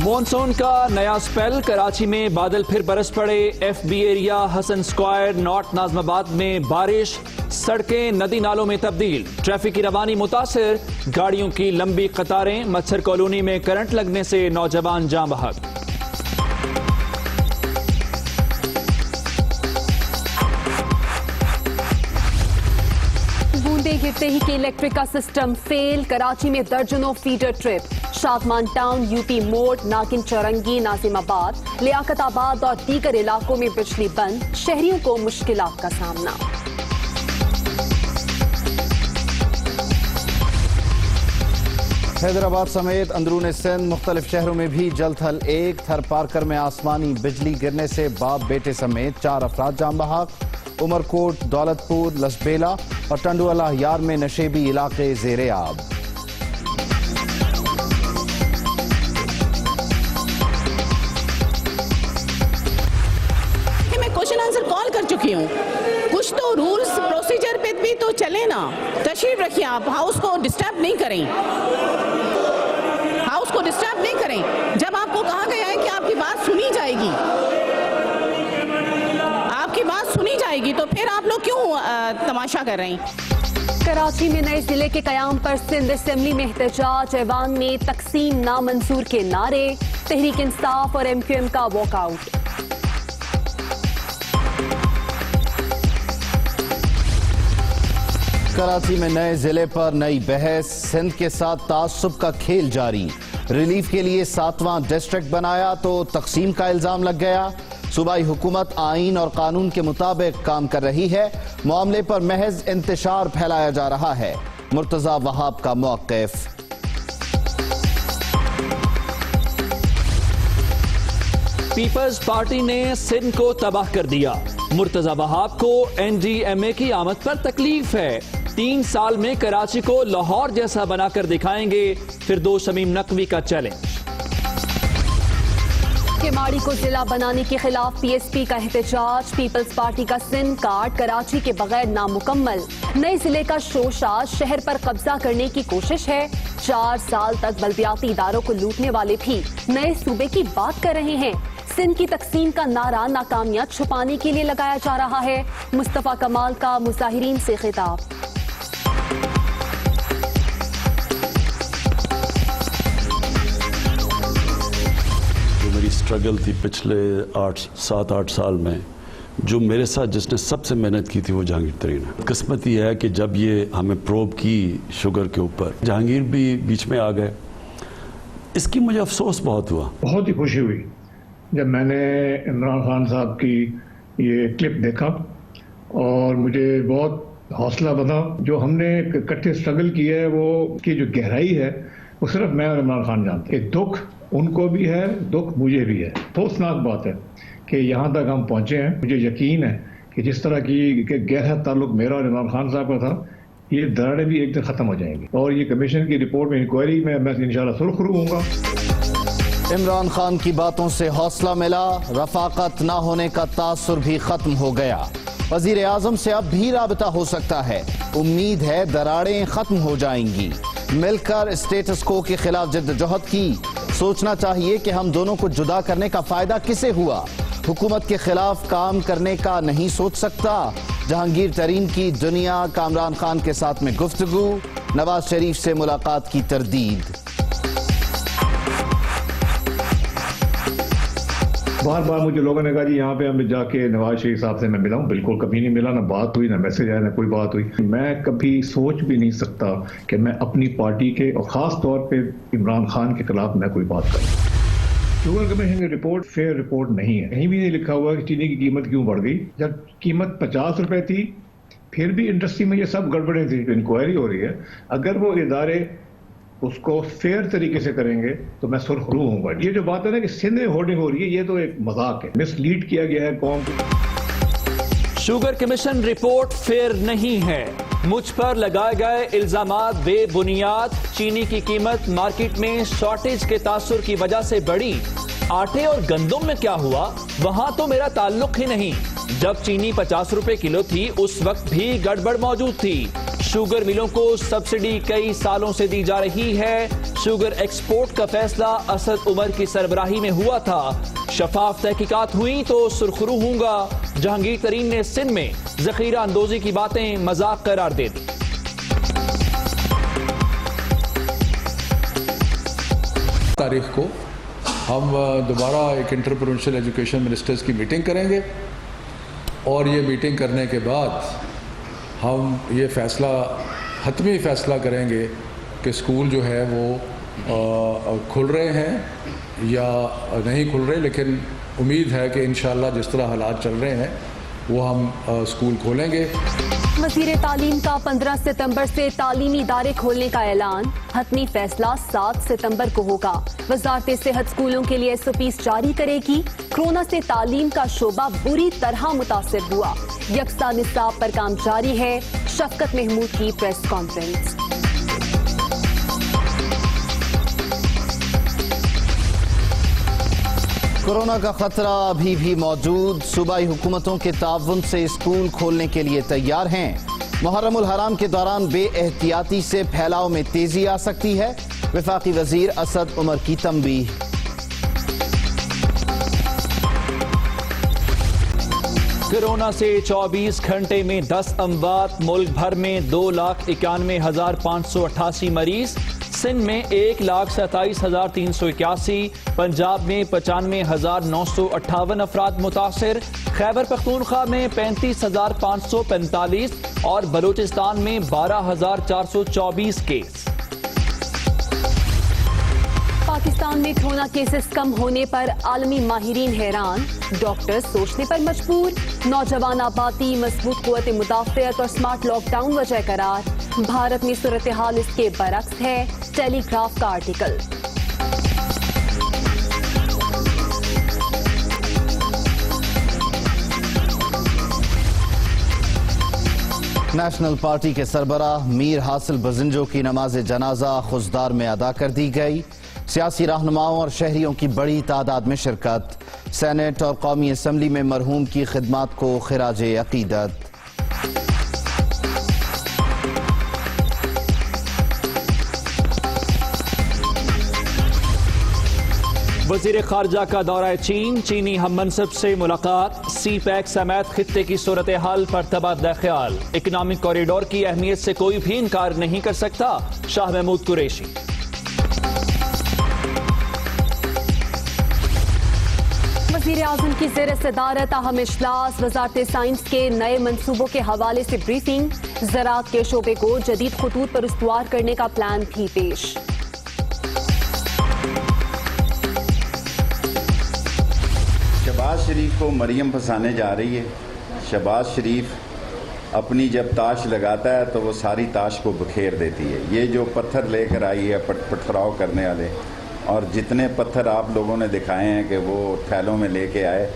Monsoon کا نیا spell, Karachi میں بادل پھر برس پڑے، ایف بی ایریا، حسن اسکوائر، نارتھ ناظم آباد میں بارش، سڑکیں ندی نالوں میں تبدیل، ٹریفک کی روانی متاثر، گاڑیوں کی لمبی قطاریں، مچھر کالونی میں کرنٹ لگنے سے نوجوان جاں بحق۔ بوندیں گرتے ہی کے الیکٹرک کا سسٹم فیل، کراچی میں درجنوں feeder trip, Shadman town, U P موڑ، ناگن چورنگی، ناظم آباد، لیاقت آباد اور دیگر علاقوں میں بجلی بند، شہریوں کو مشکلات کا سامنا۔ حیدرآباد سمیت اندرون سندھ مختلف شہروں میں بھی جل تھل ایک، تھر پارکر میں آسمانی بجلی گرنے سے باپ بیٹے سمیت 4 افراد جاں بحق، عمرکوٹ، دولت پور، لسبیلا اور ٹنڈوالا یار میں نشیبی علاقے زیر آب۔ میں کوشچن آنسر کال کر چکی ہوں، کچھ تو رولز پروسیجر پہ بھی تو چلے نا۔ تشریف رکھیے، آپ ہاؤس کو ڈسٹرب نہیں کریں، ہاؤس کو ڈسٹرب نہیں کریں۔ جب آپ کو کہا گیا ہے کہ آپ کی بات سنی جائے گی، آپ کی بات سنی جائے گی، تو پھر آپ لوگ کیوں تماشا کر رہے ہیں؟ کراچی میں نئے ضلع کے قیام پر سندھ اسمبلی میں احتجاج، ایوان میں تقسیم نامنظور کے نعرے، تحریک انصاف اور ایم کیو ایم کا واک آؤٹ۔ کراچی میں نئے ضلع پر نئی بحث، سندھ کے ساتھ تعصب کا کھیل جاری، ریلیف کے لیے 7واں ڈسٹرکٹ بنایا تو تقسیم کا الزام لگ گیا۔ صوبائی حکومت آئین اور قانون کے مطابق کام کر رہی ہے، معاملے پر محض انتشار پھیلایا جا رہا ہے، مرتضی وہاب کا موقف۔ پیپلز پارٹی نے سندھ کو تباہ کر دیا، مرتضی وہاب کو این ڈی ایم اے کی آمد پر تکلیف ہے، 3 سال میں کراچی کو لاہور جیسا بنا کر دکھائیں گے، فردوس شمیم نقوی کا چیلنج۔ کیماڑی کو ضلع بنانے کے خلاف پی ایس پی کا احتجاج، پیپلز پارٹی کا سندھ کارڈ کراچی کے بغیر نامکمل، نئے ضلع کا شوشہ شہر پر قبضہ کرنے کی کوشش ہے، 4 سال تک بلدیاتی اداروں کو لوٹنے والے بھی نئے صوبے کی بات کر رہے ہیں۔ سندھ کی تقسیم کا نعرہ ناکامیاں چھپانے کے لیے لگایا جا رہا ہے، مصطفیٰ کمال کا مظاہرین سے خطاب۔ اسٹرگل تھی پچھلے 7-8 سال میں، جو میرے ساتھ جس نے سب سے محنت کی تھی وہ جہانگیر ترین ہے۔ قسمت یہ ہے کہ جب یہ ہمیں پروب کی شوگر کے اوپر، جہانگیر بھی بیچ میں آ گئے، اس کی مجھے افسوس بہت ہوا۔ بہت ہی خوشی ہوئی جب میں نے عمران خان صاحب کی یہ کلپ دیکھا، اور مجھے بہت حوصلہ بنا۔ جو ہم نے اکٹھے اسٹرگل کی ہے، وہ کی جو گہرائی ہے وہ صرف میں اور عمران خان جانتے ہیں۔ دکھ ان کو بھی ہے، دکھ مجھے بھی ہے۔ افسوسناک بات ہے کہ یہاں تک ہم پہنچے ہیں۔ مجھے یقین ہے کہ جس طرح کی گہرا تعلق میرا اور عمران خان صاحب کا تھا، یہ دراڑیں بھی ایک دن ختم ہو جائیں گی، اور یہ کمیشن کی رپورٹ میں انکوائری میں انشاءاللہ سرخرو ہوں گا۔ عمران خان کی باتوں سے حوصلہ ملا، رفاقت نہ ہونے کا تاثر بھی ختم ہو گیا، وزیر اعظم سے اب بھی رابطہ ہو سکتا ہے، امید ہے دراڑیں ختم ہو جائیں گی، مل کر اسٹیٹس کو کے خلاف جدوجہد کی، سوچنا چاہیے کہ ہم دونوں کو جدا کرنے کا فائدہ کسے ہوا، حکومت کے خلاف کام کرنے کا نہیں سوچ سکتا۔ جہانگیر ترین کی دنیا کامران خان کے ساتھ میں گفتگو، نواز شریف سے ملاقات کی تردید۔ بار بار مجھے لوگوں نے کہا جی یہاں پہ ہمیں جا کے نواز شریف صاحب سے میں ملا ہوں، بالکل کبھی نہیں ملا، نہ بات ہوئی، نہ میسج آیا، نہ کوئی بات ہوئی۔ میں کبھی سوچ بھی نہیں سکتا کہ میں اپنی پارٹی کے اور خاص طور پہ عمران خان کے خلاف میں کوئی بات کروں۔ شوگر کمیشن کی رپورٹ فیئر رپورٹ نہیں ہے، کہیں بھی نہیں لکھا ہوا کہ چینی کی قیمت کیوں بڑھ گئی، جب قیمت 50 روپے تھی پھر بھی انڈسٹری میں یہ سب گڑبڑیں تھیں۔ انکوائری ہو رہی ہے، اگر وہ ادارے اس کو فیئر طریقے سے کریں گے تو میں سرخرو ہوں گا۔ یہ جو بات ہے نا کہ سندھ میں ہولڈنگ ہو رہی ہے، یہ تو ایک مذاق ہے، مس لیڈ کیا گیا ہے قوم کو۔ شوگر کمیشن رپورٹ فیئر نہیں ہے، مجھ پر لگائے گئے الزامات بے بنیاد، چینی کی قیمت مارکیٹ میں شارٹیج کے تاثر کی وجہ سے بڑھی، آٹے اور گندم میں کیا ہوا وہاں تو میرا تعلق ہی نہیں، جب چینی 50 روپے کلو تھی اس وقت بھی گڑبڑ موجود تھی، شوگر ملوں کو سبسڈی کئی سالوں سے دی جا رہی ہے. شوگر ایکسپورٹ کا فیصلہ اسد عمر کی سربراہی میں ہوا تھا. شفاف تحقیقات ہوئیں تو سرخرو ہوں گا. جہانگیر ترین نے سندھ میں ذخیرہ اندوزی کی باتیں مذاق قرار دے دی. تاریخ کو ہم دوبارہ ایک انٹرپرینشل ایجوکیشن منسٹرز کی میٹنگ کریں گے اور یہ میٹنگ کرنے کے بعد ہم یہ فیصلہ حتمی فیصلہ کریں گے کہ اسکول جو ہے وہ کھل رہے ہیں یا نہیں کھل رہے. لیکن امید ہے کہ انشاءاللہ جس طرح حالات چل رہے ہیں وہ ہم اسکول کھولیں گے. وزیر تعلیم کا 15 ستمبر سے تعلیمی ادارے کھولنے کا اعلان. حتمی فیصلہ 7 ستمبر کو ہوگا. وزارت صحت اسکولوں کے لیے SOPs جاری کرے گی. کورونا سے تعلیم کا شعبہ بری طرح متاثر ہوا. یکساں نصاب پر کام جاری ہے. شفقت محمود کی پریس کانفرنس. کورونا کا خطرہ ابھی بھی موجود. صوبائی حکومتوں کے تعاون سے اسکول کھولنے کے لیے تیار ہیں. محرم الحرام کے دوران بے احتیاطی سے پھیلاؤ میں تیزی آ سکتی ہے. وفاقی وزیر اسد عمر کی تنبیہ. کورونا سے 24 گھنٹے میں 10 اموات. ملک بھر میں 2,91,588 مریض. سندھ میں 1,27,381. پنجاب میں 95,958 افراد متاثر. خیبر پختونخوا میں 35,545 اور بلوچستان میں 12,424 کیس. پاکستان میں کورونا کیسز کم ہونے پر عالمی ماہرین حیران. ڈاکٹر سوچنے پر مجبور. نوجوان آبادی مضبوط قوت مدافعت اور سمارٹ لاک ڈاؤن وجہ قرار. بھارت میں صورتحال اس کے برعکس ہے. ٹیلی گراف کا آرٹیکل. نیشنل پارٹی کے سربراہ میر حاصل بزنجو کی نماز جنازہ خوزدار میں ادا کر دی گئی. سیاسی رہنماؤں اور شہریوں کی بڑی تعداد میں شرکت. سینٹ اور قومی اسمبلی میں مرحوم کی خدمات کو خراج عقیدت. وزیر خارجہ کا دورہ چین. چینی ہم منصب سے ملاقات. سی پیک سمیت خطے کی صورتحال پر تبادلہ خیال. اکنامک کوریڈور کی اہمیت سے کوئی بھی انکار نہیں کر سکتا. شاہ محمود قریشی. وزیر اعظم کی زیر صدارت اہم اجلاس. وزارت سائنس کے نئے منصوبوں کے حوالے سے بریفنگ. زراعت کے شعبے کو جدید خطوط پر استوار کرنے کا پلان بھی پیش. شہباز شریف کو مریم پھنسانے جا رہی ہے. شہباز شریف اپنی جب تاش لگاتا ہے تو وہ ساری تاش کو بکھیر دیتی ہے. یہ جو پتھر لے کر آئی ہے پٹخراؤ کرنے والے، اور جتنے پتھر آپ لوگوں نے دکھائے ہیں کہ وہ تھیلوں میں لے کے آئے،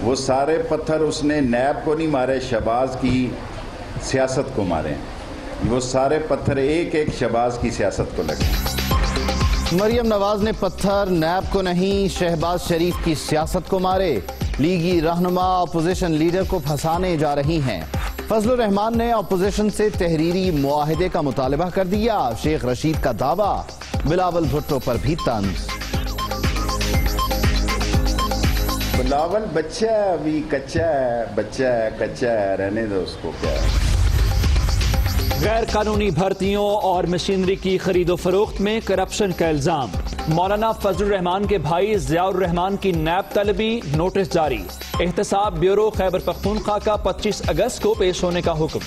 وہ سارے پتھر اس نے نیب کو نہیں مارے، شہباز کی سیاست کو مارے. وہ سارے پتھر ایک ایک شہباز کی سیاست کو لگے. مریم نواز نے پتھر نیب کو نہیں شہباز شریف کی سیاست کو مارے. لیگی رہنما اپوزیشن لیڈر کو پھنسانے جا رہی ہیں. فضل الرحمان نے اپوزیشن سے تحریری معاہدے کا مطالبہ کر دیا. شیخ رشید کا دعویٰ. بلاول بھٹو پر بھی طنز. بلاول بچہ ہے، ابھی کچا ہے، بچہ ہے، کچا ہے، رہنے دو اس کو. کیا ہے غیر قانونی بھرتیوں اور مشینری کی خرید و فروخت میں کرپشن کا الزام. مولانا فضل الرحمان کے بھائی ضیاء الرحمان کی نیب طلبی. نوٹس جاری. احتساب بیورو خیبر پختونخوا کا 25 اگست کو پیش ہونے کا حکم.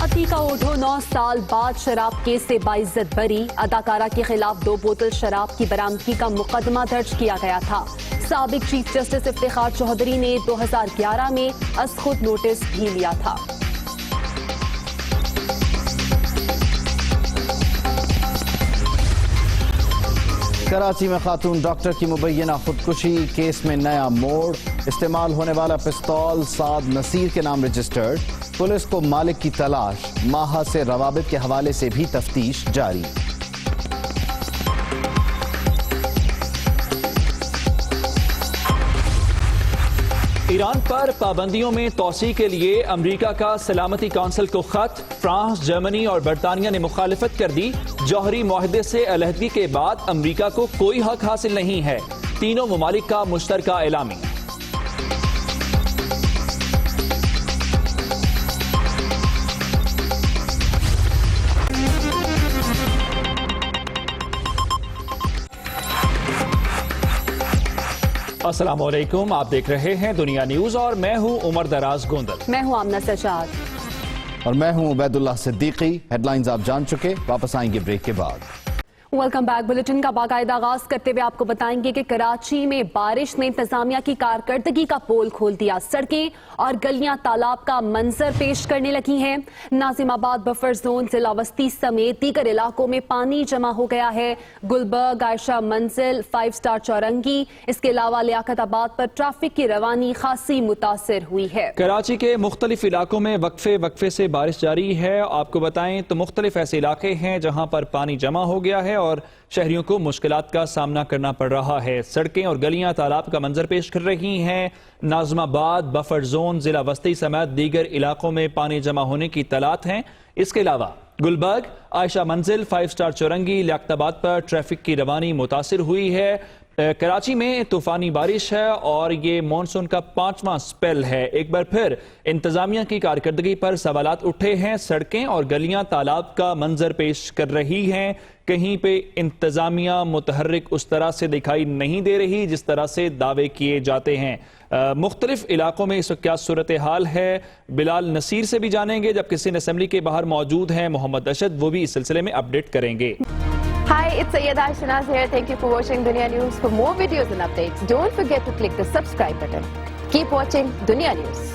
عتیقہ اوڈھو 9 سال بعد شراب کیس سے باعزت بری. اداکارہ کے خلاف 2 بوتل شراب کی برآمدگی کا مقدمہ درج کیا گیا تھا. سابق چیف جسٹس افتخار چودھری نے 2011 میں از خود نوٹس بھی لیا تھا. کراچی میں خاتون ڈاکٹر کی مبینہ خودکشی. کیس میں نیا موڑ. استعمال ہونے والا پستول سعد نصیر کے نام رجسٹرڈ. پولیس کو مالک کی تلاش. ماہا سے روابط کے حوالے سے بھی تفتیش جاری. ایران پر پابندیوں میں توسیع کے لیے امریکہ کا سلامتی کونسل کو خط، فرانس، جرمنی اور برطانیہ نے مخالفت کر دی۔ جوہری معاہدے سے علیحدگی کے بعد امریکہ کو کوئی حق حاصل نہیں ہے، تینوں ممالک کا مشترکہ اعلامیہ۔ السلام علیکم، آپ دیکھ رہے ہیں دنیا نیوز اور میں ہوں عمر دراز گوندل۔ میں ہوں آمنہ سجاد اور میں ہوں عبید اللہ صدیقی۔ ہیڈ لائنز آپ جان چکے، واپس آئیں گے بریک کے بعد۔ Welcome back. بلیٹن کا باقاعدہ آغاز کرتے ہوئے آپ کو بتائیں گے کہ کراچی میں بارش نے انتظامیہ کی کارکردگی کا پول کھول دیا۔ سڑکیں اور گلیاں تالاب کا منظر پیش کرنے لگی ہیں۔ ناظم آباد بفر زون، ضلع وسطی سمیت دیگر علاقوں میں پانی جمع ہو گیا ہے۔ گلبرگ، عائشہ منزل، 5 اسٹار چورنگی، اس کے علاوہ لیاقت آباد پر ٹریفک کی روانی خاصی متاثر ہوئی ہے۔ کراچی کے مختلف علاقوں میں وقفے سے بارش جاری ہے۔ آپ کو بتائیں تو مختلف ایسے علاقے ہیں جہاں پر پانی جمع ہو گیا ہے اور شہریوں کو مشکلات کا سامنا کرنا پڑ رہا ہے۔ سڑکیں اور گلیاں تالاب کا منظر پیش کر رہی ہیں۔ ناظم آباد، بفر زون، ضلع وسطی سمیت دیگر علاقوں میں پانی جمع ہونے کی اطلاعات ہیں۔ اس کے علاوہ گلبرگ، عائشہ منزل، 5 اسٹار چورنگی، لیاقت آباد پر ٹریفک کی روانی متاثر ہوئی ہے۔ کراچی میں طوفانی بارش ہے اور یہ مانسون کا 5واں سپیل ہے۔ ایک بار پھر انتظامیہ کی کارکردگی پر سوالات اٹھے ہیں۔ سڑکیں اور گلیاں تالاب کا منظر پیش کر رہی ہیں۔ کہیں پہ انتظامیہ متحرک اس طرح سے دکھائی نہیں دے رہی جس طرح سے دعوے کیے جاتے ہیں۔ مختلف علاقوں میں اس وقت کیا صورتحال ہے، بلال نصیر سے بھی جانیں گے، جبکہ سندھ اسمبلی کے باہر موجود ہیں محمد اشد، وہ بھی اس سلسلے میں اپڈیٹ کریں گے۔ Hi, it's Sayyeda Shanaz here. Thank you for watching Dunya News. For more videos and updates, don't forget to click the subscribe button. Keep watching Dunya News.